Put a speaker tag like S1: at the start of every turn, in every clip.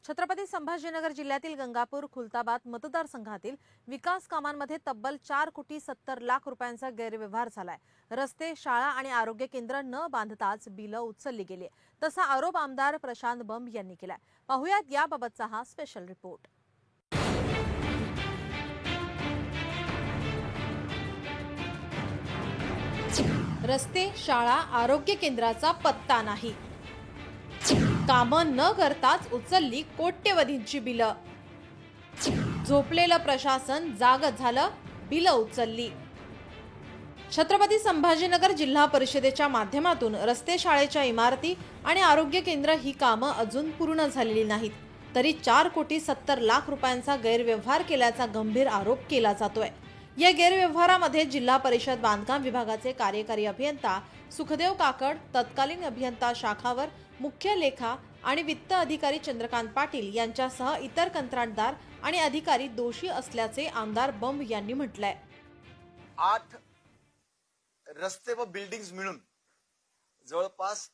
S1: छत्रपती संभाजीनगर जिल्ह्यातील गंगापूर खुलताबाद मतदारसंघातील विकास कामांमध्ये तब्बल 4,70,00,000 रुपयांचा गैरव्यवहार झालाय। रस्ते, शाळा आणि आरोग्य केंद्र न बांधताच बिलं उचलली गेली, तसा आरोप आमदार प्रशांत बंब यांनी केलाय। पाहुयात याबाबतचा हा स्पेशल रिपोर्ट। रस्ते, शाळा, आरोग्य केंद्राचा पत्ता नाही। कामं न करताच उचलली कोट्यवधींची बिलं। झोपलेलं प्रशासन जागं झालं, बिलं उचलली। छत्रपती संभाजीनगर जिल्हा परिषदेच्या माध्यमातून रस्ते, शाळेच्या इमारती आणि आरोग्य केंद्र ही कामं अजून पूर्ण झालेली नाहीत, तरी 4,70,00,000 रुपयांचा गैरव्यवहार केल्याचा गंभीर आरोप केला जातोय। या गैरव्यवहारामध्ये जिल्हा परिषद बांधकाम विभागाचे कार्यकारी अभियंता सुखदेव काकड, तत्कालीन अभियंता शाखावर, मुख्य लेखा आणि वित्त अधिकारी चंद्रकांत पाटील यांच्यासह इतर कंत्राटदार आणि अधिकारी दोषी असल्याचे आमदार बंब यांनी म्हटलंय।
S2: 8 रस्ते व बिल्डिंग्स मिळून जवळपास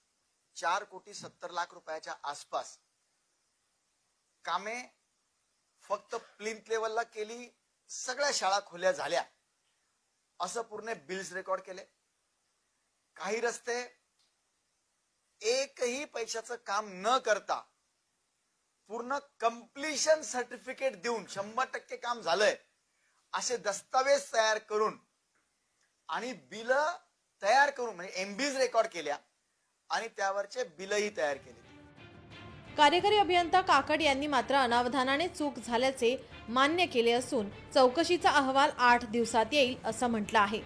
S2: 4,70,00,000 रुपयाच्या आसपास कामे फक्त प्लिंथ लेवलला केली, सगळ्या शाळा खुल्या झाल्या असं पूर्ण बिल्स रेकॉर्ड केले। काही रस्ते एकही पैशाचं काम न करता पूर्ण कंप्लीशन सर्टिफिकेट देऊन 100% काम झालंय असे दस्तावेज तयार करून आणि बिल तयार करून म्हणजे एमबीज रेकॉर्ड केल्या आणि त्यावरचे बिलही तयार केले।
S1: कार्यकारी अभियंता काकड यांनी मात्र अनावधानाने चूक झाल्याचे मान्य केले असून चौकशीचा अहवाल 8 दिवसात येईल असं म्हटलं आहे।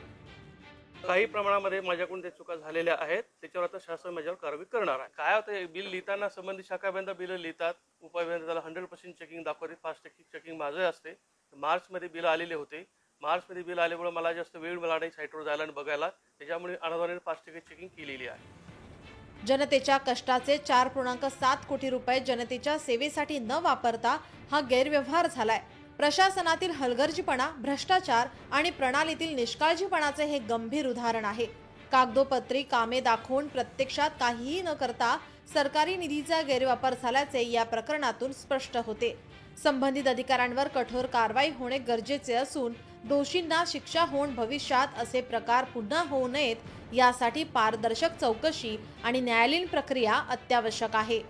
S3: काही प्रमाणामध्ये माझ्याकडून ते चुका झालेल्या आहेत, त्याच्यावर आता शासन माझ्यावर कारवाई करणार आहे। काय होतं, बिल लिहिताना संबंधित शाखा अभियंता बिल लिहितात, उपअभियंता त्याला 100% चेकिंग दाखवते, फास्ट चेकिंग माझं असते। मार्च मध्ये बिल आलेले होते, मार्च मध्ये बिल आल्यामुळे मला जास्त वेळ मिळाला नाही साईटवर जायला आणि बघायला, त्याच्यामुळे अनावधानाने फास्ट चेकिंग केलेली आहे।
S1: जनतेच्या कष्टाचे 4.7 कोटी रुपये जनतेच्या सेवेसाठी न वापरता हा गैरव्यवहार झालाय। प्रशासनातील हलगर्जीपणा, भ्रष्टाचार आणि प्रणालीतील निष्काळजीपणाचे हे गंभीर उदाहरण आहे। कागदोपत्री कामे दाखवून प्रत्यक्षात काहीही न करता सरकारी निधीचा गैरवापर झाल्याचे या प्रकरणातून स्पष्ट होते। संबंधित अधिकाऱ्यांवर कठोर कारवाई होणे गरजेचे असून दोषींना शिक्षा होऊन भविष्यात असे प्रकार पुन्हा होऊ नयेत यासाठी पारदर्शक चौकशी आणि न्यायालयीन प्रक्रिया अत्यावश्यक आहे।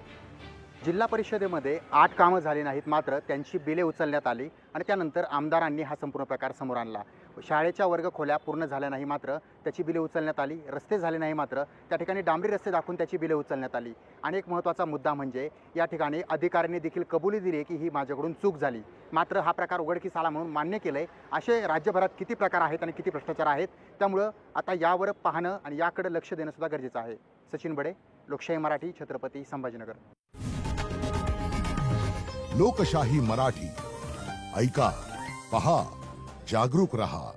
S4: जिल्हा परिषदेमध्ये 8 कामं झाली नाहीत, मात्र त्यांची बिले उचलण्यात आली आणि त्यानंतर आमदारांनी हा संपूर्ण प्रकार समोर आणला। शाळेच्या वर्ग खोल्या पूर्ण झाल्या नाही, मात्र त्याची बिले उचलण्यात आली। रस्ते झाले नाही, मात्र त्या ठिकाणी डांबरी रस्ते दाखवून त्याची बिले उचलण्यात आली। आणि एक महत्त्वाचा मुद्दा म्हणजे या ठिकाणी अधिकाऱ्यांनी देखील कबुली दिली की ही माझ्याकडून चूक झाली, मात्र हा प्रकार उघडकीस आला म्हणून मान्य केलंय। असे राज्यभरात किती प्रकार आहेत आणि किती भ्रष्टाचार आहेत, त्यामुळं आता यावर पाहणं आणि याकडे लक्ष देणं सुद्धा गरजेचं आहे। सचिन बडे, लोकशाही मराठी, छत्रपती संभाजीनगर।
S5: लोकशाही मराठी, ऐका, पहा, जागरूक रहा।